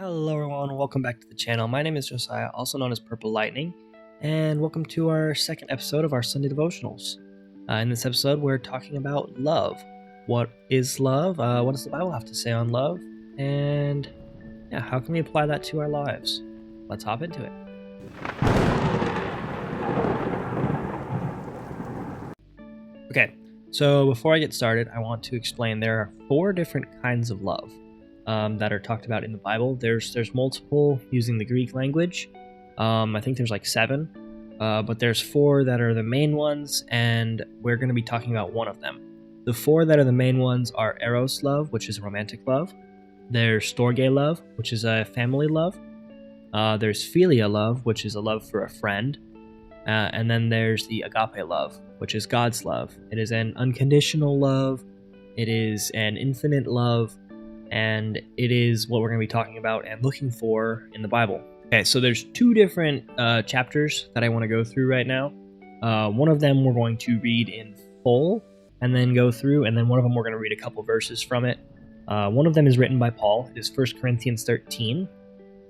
Hello everyone, welcome back to the channel. My name is Josiah, also known as Purple Lightning, and welcome to our second episode of our Sunday Devotionals. In this episode, we're talking about love. What is love? What does the Bible have to say on love? And yeah, how can we apply that to our lives? Let's hop into it. Okay, so before I get started, I want to explain there are 4 different kinds of love that are talked about in the Bible. There's multiple using the Greek language. I think there's like 7, but there's 4 that are the main ones, and we're going to be talking about one of them. The 4 that are the main ones are eros love, which is romantic love. There's storge love, which is a family love. There's philia love, which is a love for a friend. And then there's the agape love, which is God's love. It is an unconditional love. It is an infinite love. And it is what we're going to be talking about and looking for in the Bible. Okay, so there's 2 different chapters that I want to go through right now. One of them we're going to read in full and then go through, and then one of them we're going to read a couple verses from it. One of them is written by Paul. It is 1 Corinthians 13.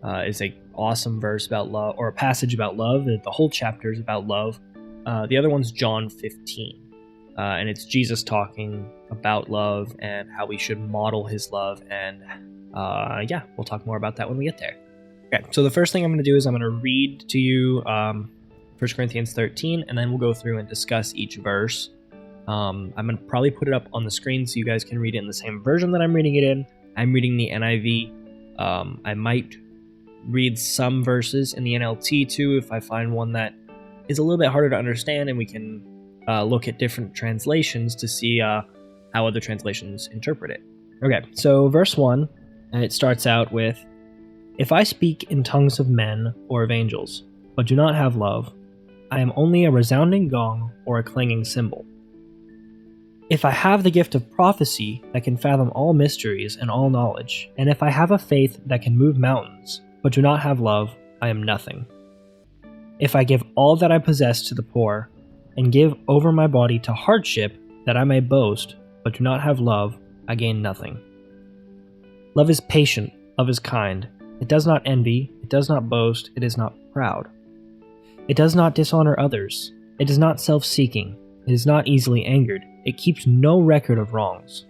It's an awesome verse about love, or a passage about love. The whole chapter is about love. The other one's John 15. And it's Jesus talking about love and how we should model his love. And yeah, we'll talk more about that when we get there. Okay, so the first thing I'm going to do is I'm going to read to you 1 Corinthians 13, and then we'll go through and discuss each verse. I'm going to probably put it up on the screen so you guys can read it in the same version that I'm reading it in. I'm reading the NIV. I might read some verses in the NLT too if I find one that is a little bit harder to understand, and we can look at different translations to see how other translations interpret it. Okay, so verse 1, it starts out with, "If I speak in tongues of men or of angels, but do not have love, I am only a resounding gong or a clanging cymbal. If I have the gift of prophecy that can fathom all mysteries and all knowledge, and if I have a faith that can move mountains, but do not have love, I am nothing. If I give all that I possess to the poor, and give over my body to hardship that I may boast, but do not have love, I gain nothing. Love is patient, love is kind. It does not envy, it does not boast, it is not proud. It does not dishonor others. It is not self-seeking. It is not easily angered. It keeps no record of wrongs.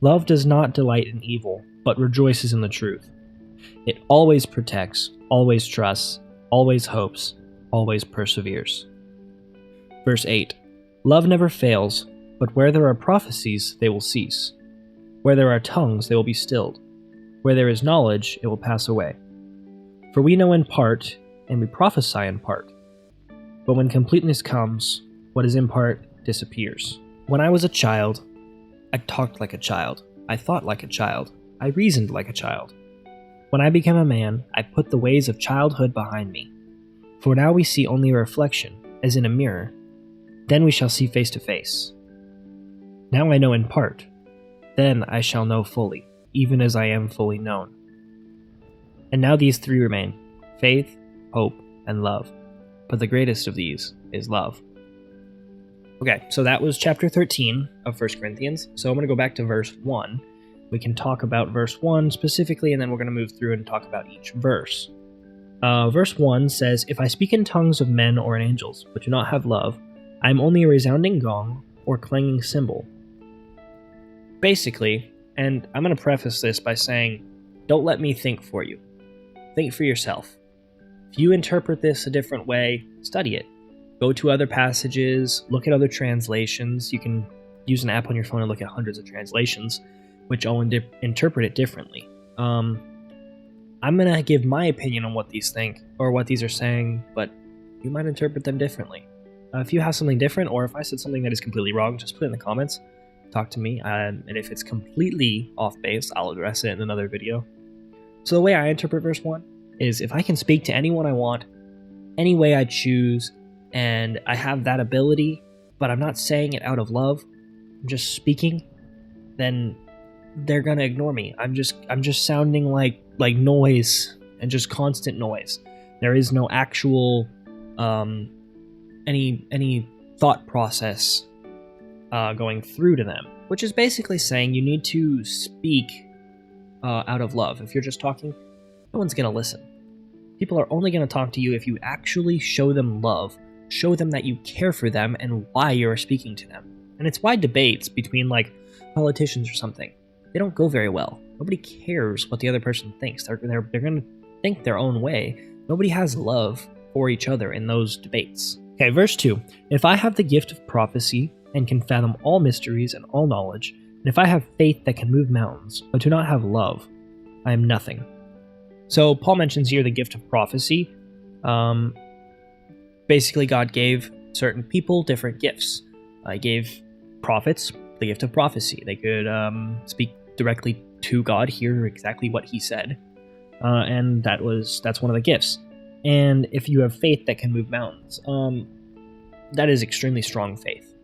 Love does not delight in evil, but rejoices in the truth. It always protects, always trusts, always hopes, always perseveres." Verse 8, "Love never fails, but where there are prophecies, they will cease. Where there are tongues, they will be stilled. Where there is knowledge, it will pass away. For we know in part, and we prophesy in part. But when completeness comes, what is in part disappears. When I was a child, I talked like a child. I thought like a child. I reasoned like a child. When I became a man, I put the ways of childhood behind me. For now we see only a reflection, as in a mirror. Then we shall see face to face. Now I know in part. Then I shall know fully, even as I am fully known. And now these 3 remain: faith, hope, and love. But the greatest of these is love." Okay, so that was chapter 13 of 1 Corinthians. So I'm going to go back to verse 1. We can talk about verse 1 specifically, and then we're going to move through and talk about each verse. Verse 1 says, "If I speak in tongues of men or in angels, but do not have love, I am only a resounding gong or clanging cymbal." Basically, and I'm going to preface this by saying, don't let me think for you. Think for yourself. If you interpret this a different way, study it. Go to other passages, look at other translations. You can use an app on your phone and look at hundreds of translations, which all interpret it differently. I'm going to give my opinion on what these think, or what these are saying, but you might interpret them differently. If you have something different, or if I said something that is completely wrong, just put it in the comments. Talk to me, and if it's completely off base, I'll address it in another video. So the way I interpret verse 1 is, if I can speak to anyone I want, any way I choose, and I have that ability, but I'm not saying it out of love, I'm just speaking, then they're gonna ignore me. I'm just sounding like noise, and just constant noise. There is no actual any thought process going through to them, which is basically saying you need to speak out of love. If you're just talking, no one's going to listen. People are only going to talk to you if you actually show them love, show them that you care for them and why you're speaking to them. And it's why debates between like politicians or something, they don't go very well. Nobody cares what the other person thinks. They're going to think their own way. Nobody has love for each other in those debates. Okay, verse 2. If I have the gift of prophecy and can fathom all mysteries and all knowledge, and if I have faith that can move mountains, but do not have love, I am nothing. So Paul mentions here the gift of prophecy. Basically, God gave certain people different gifts. He gave prophets the gift of prophecy. They could speak directly to God, hear exactly what he said. And that's one of the gifts. And if you have faith that can move mountains, that is extremely strong faith.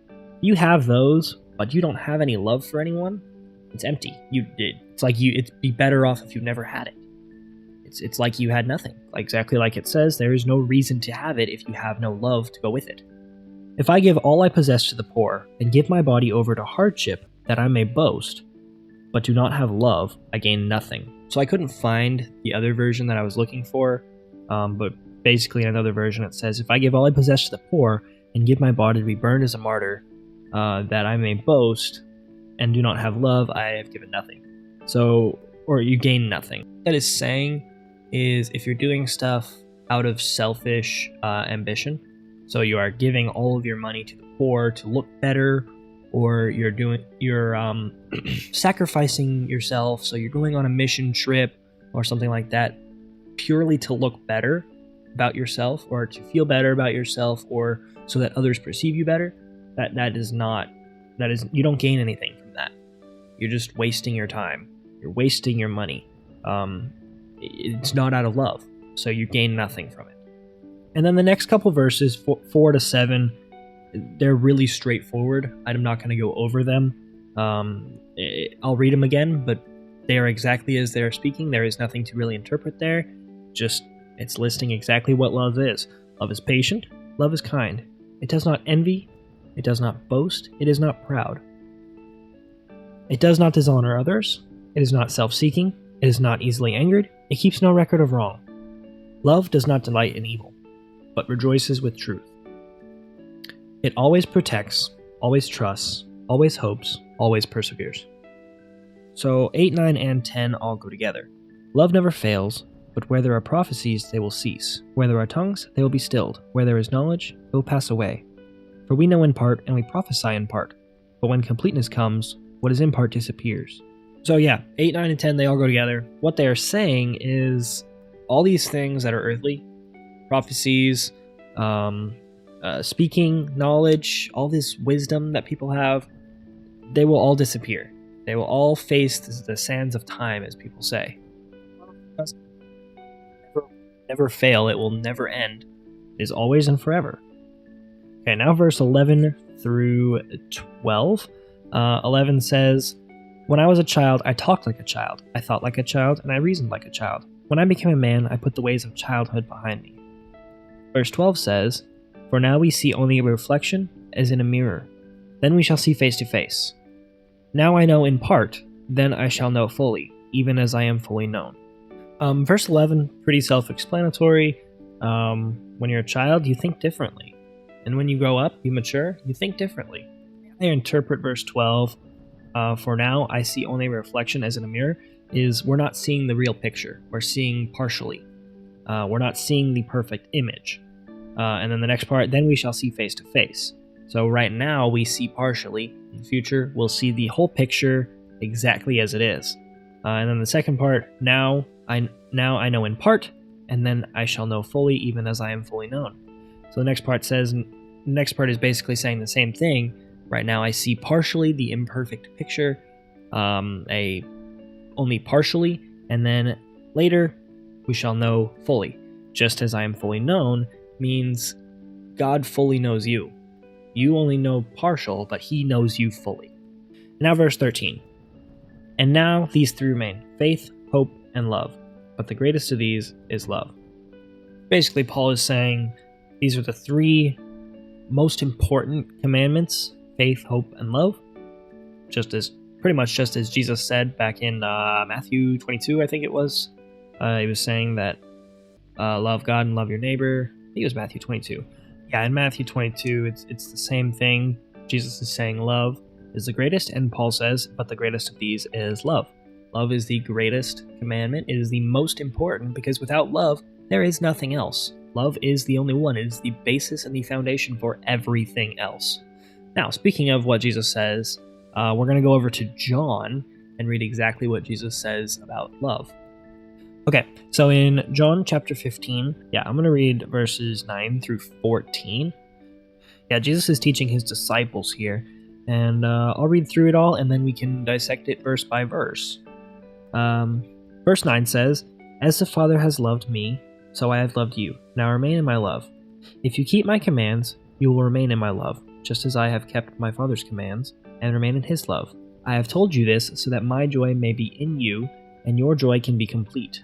You have those, but you don't have any love for anyone, it's empty. It'd be better off if you never had it. It's like you had nothing. Exactly like it says, there is no reason to have it if you have no love to go with it. If I give all I possess to the poor, and give my body over to hardship, that I may boast, but do not have love, I gain nothing. So I couldn't find the other version that I was looking for, but basically in another version it says, if I give all I possess to the poor, and give my body to be burned as a martyr, that I may boast, and do not have love, I have given nothing. Or you gain nothing. What that is saying is if you're doing stuff out of selfish ambition, so you are giving all of your money to the poor to look better, or you're sacrificing yourself, so you're going on a mission trip or something like that, purely to look better about yourself, or to feel better about yourself, or so that others perceive you better, you don't gain anything from that. You're just wasting your time. You're wasting your money. It's not out of love, so you gain nothing from it. And then the next couple verses, 4 to 7, they're really straightforward. I'm not going to go over them. I'll read them again, but they are exactly as they're speaking. There is nothing to really interpret there. Just, it's listing exactly what love is. Love is patient. Love is kind. It does not envy. It does not boast. It is not proud. It does not dishonor others. It is not self-seeking. It is not easily angered. It keeps no record of wrong. Love does not delight in evil, but rejoices with truth. It always protects, always trusts, always hopes, always perseveres. So 8, 9, and 10 all go together. Love never fails, but where there are prophecies, they will cease. Where there are tongues, they will be stilled. Where there is knowledge, it will pass away. For we know in part, and we prophesy in part. But when completeness comes, what is in part disappears. So yeah, 8, 9, and 10, they all go together. What they are saying is all these things that are earthly, prophecies, speaking, knowledge, all this wisdom that people have, they will all disappear. They will all face the sands of time, as people say. Never fail, it will never end. It is always and forever. Okay, now verse 11 through 12. 11 says, when I was a child, I talked like a child. I thought like a child, and I reasoned like a child. When I became a man, I put the ways of childhood behind me. Verse 12 says, for now we see only a reflection as in a mirror. Then we shall see face to face. Now I know in part, then I shall know fully, even as I am fully known. Verse 11, pretty self-explanatory. When you're a child, you think differently. And when you grow up, you mature, you think differently. I interpret verse 12, for now I see only a reflection as in a mirror, is we're not seeing the real picture. We're seeing partially. We're not seeing the perfect image. And then the next part, then we shall see face to face. So right now we see partially. In the future, we'll see the whole picture exactly as it is. And then the second part, now I know in part, and then I shall know fully, even as I am fully known. So the next part is basically saying the same thing. Right now I see partially the imperfect picture, only partially, and then later we shall know fully. Just as I am fully known means God fully knows you. You only know partial, but he knows you fully. Now verse 13. And now these three remain, faith, hope, and love. But the greatest of these is love. Basically, Paul is saying these are the three most important commandments, faith, hope, and love. Pretty much just as Jesus said back in Matthew 22, I think it was. He was saying that love God and love your neighbor. I think it was Matthew 22. Yeah, in Matthew 22, it's the same thing. Jesus is saying love is the greatest, and Paul says, but the greatest of these is love. Love is the greatest commandment. It is the most important because without love, there is nothing else. Love is the only one. It is the basis and the foundation for everything else. Now, speaking of what Jesus says, we're going to go over to John and read exactly what Jesus says about love. Okay, so in John chapter 15, I'm going to read verses 9 through 14. Yeah, Jesus is teaching his disciples here, and I'll read through it all, and then we can dissect it verse by verse. Verse 9 says, "As the Father has loved me, so I have loved you. Now remain in my love. If you keep my commands, you will remain in my love, just as I have kept my Father's commands, and remain in his love. I have told you this so that my joy may be in you, and your joy can be complete.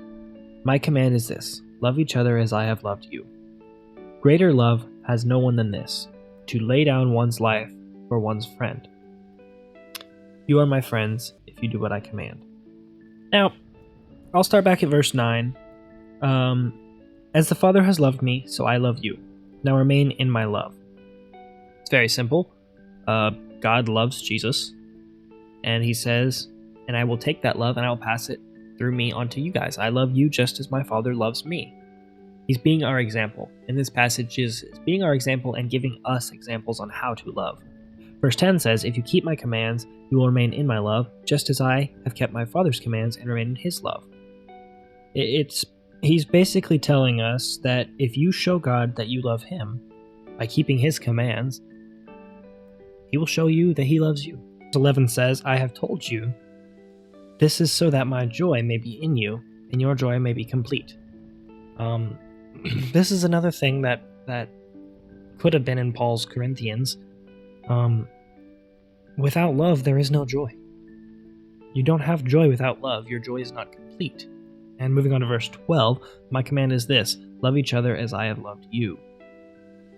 My command is this: love each other as I have loved you. Greater love has no one than this, to lay down one's life for one's friend. You are my friends if you do what I command." Now, I'll start back at verse 9. As the Father has loved me, so I love you. Now remain in my love. It's very simple. God loves Jesus, and he says, and I will take that love and I will pass it through me onto you guys. I love you just as my Father loves me. He's being our example. In this passage is being our example and giving us examples on how to love. Verse 10 says, "If you keep my commands, you will remain in my love, just as I have kept my Father's commands and remain in his love." He's basically telling us that if you show God that you love him by keeping his commands, he will show you that he loves you. Verse 11 says, "I have told you, this is so that my joy may be in you, and your joy may be complete." This is another thing that could have been in Paul's Corinthians. Without love, there is no joy. You don't have joy without love. Your joy is not complete. And moving on to verse 12, "My command is this: love each other as I have loved you."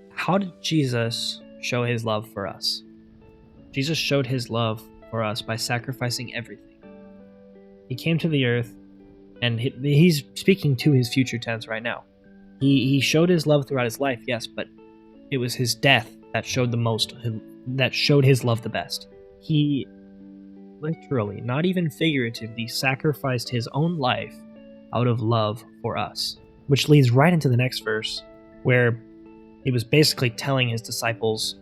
How did Jesus show his love for us? Jesus showed his love for us by sacrificing everything. He came to the earth, and he's speaking to his future tense right now. He showed his love throughout his life, yes, but it was his death that showed his love the best. He literally, not even figuratively, sacrificed his own life out of love for us. Which leads right into the next verse, where he was basically telling his disciples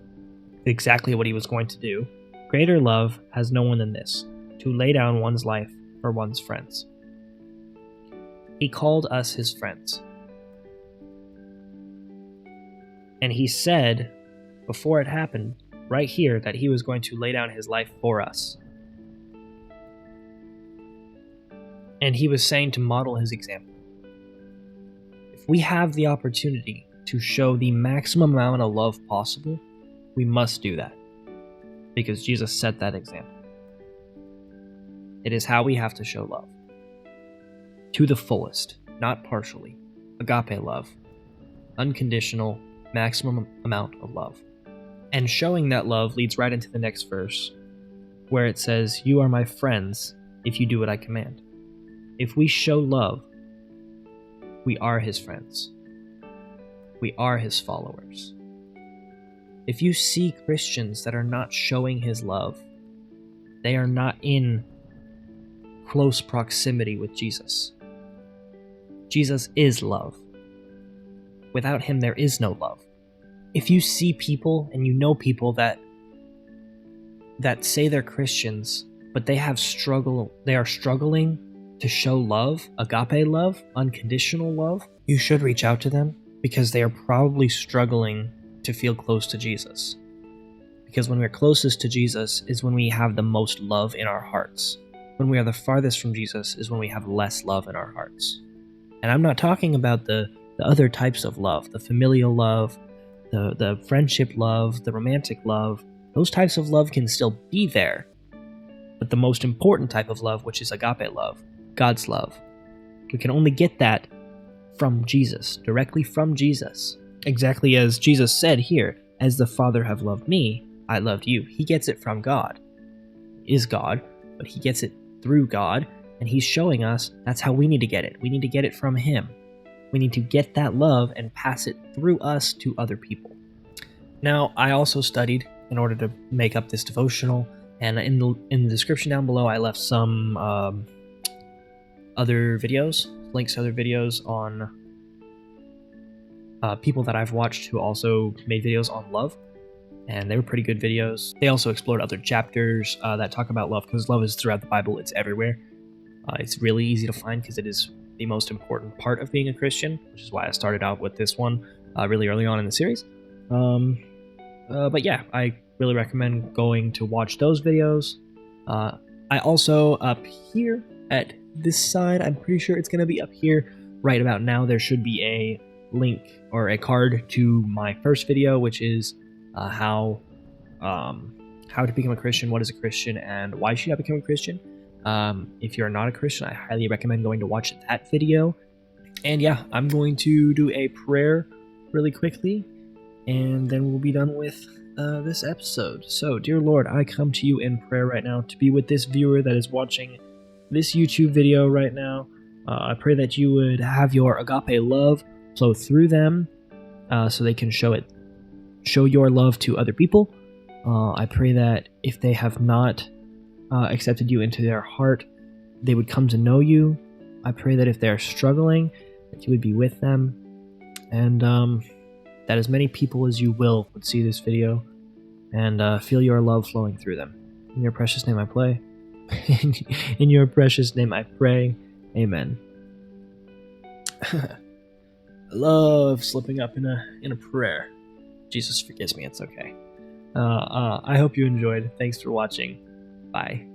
exactly what he was going to do. "Greater love has no one than this, to lay down one's life for one's friends." He called us his friends. And he said, before it happened, right here, that he was going to lay down his life for us. And he was saying to model his example. If we have the opportunity to show the maximum amount of love possible, we must do that, because Jesus set that example. It is how we have to show love. To the fullest, not partially. Agape love. Unconditional, maximum amount of love. And showing that love leads right into the next verse, where it says, "You are my friends if you do what I command." If we show love, we are his friends. We are his followers. If you see Christians that are not showing his love, they are not in close proximity with Jesus. Jesus is love. Without him, there is no love. If you see people and you know people that say they're Christians, but they are struggling to show love, agape love, unconditional love, you should reach out to them, because they are probably struggling to feel close to Jesus. Because when we're closest to Jesus is when we have the most love in our hearts. When we are the farthest from Jesus is when we have less love in our hearts. And I'm not talking about the other types of love, the familial love, the friendship love, the romantic love. Those types of love can still be there. But the most important type of love, which is agape love, God's love, we can only get that from Jesus, directly from Jesus. Exactly as Jesus said here, "As the Father have loved me, I loved you." He gets it from God. He is God, but he gets it through God, And he's showing us that's how we need to get it. We need to get it from him. We need to get that love and pass it through us to other people. Now, I also studied in order to make up this devotional, and in the description down below, I left some other videos, links to other videos on people that I've watched who also made videos on love, and they were pretty good videos. They also explored other chapters that talk about love, because love is throughout the Bible. It's everywhere. It's really easy to find because it is the most important part of being a Christian, which is why I started out with this one really early on in the series. But yeah, I really recommend going to watch those videos. I also, up here at this side, I'm pretty sure it's going to be up here right about now, there should be a link or a card to my first video, which is how to become a Christian, what is a Christian, and why should I become a Christian. If you're not a Christian, I highly recommend going to watch that video. And yeah, I'm going to do a prayer really quickly, and then we'll be done with this episode. So, dear Lord, I come to you in prayer right now to be with this viewer that is watching this YouTube video right now. I pray that you would have your agape love flow through them so they can show your love to other people. I pray that if they have not accepted you into their heart, they would come to know you. I pray that if they're struggling, that you would be with them, and that as many people as you will would see this video and feel your love flowing through them. In your precious name I pray. In your precious name I pray. Amen. I love slipping up in a prayer. Jesus forgives me, it's okay. I hope you enjoyed. Thanks for watching. Bye.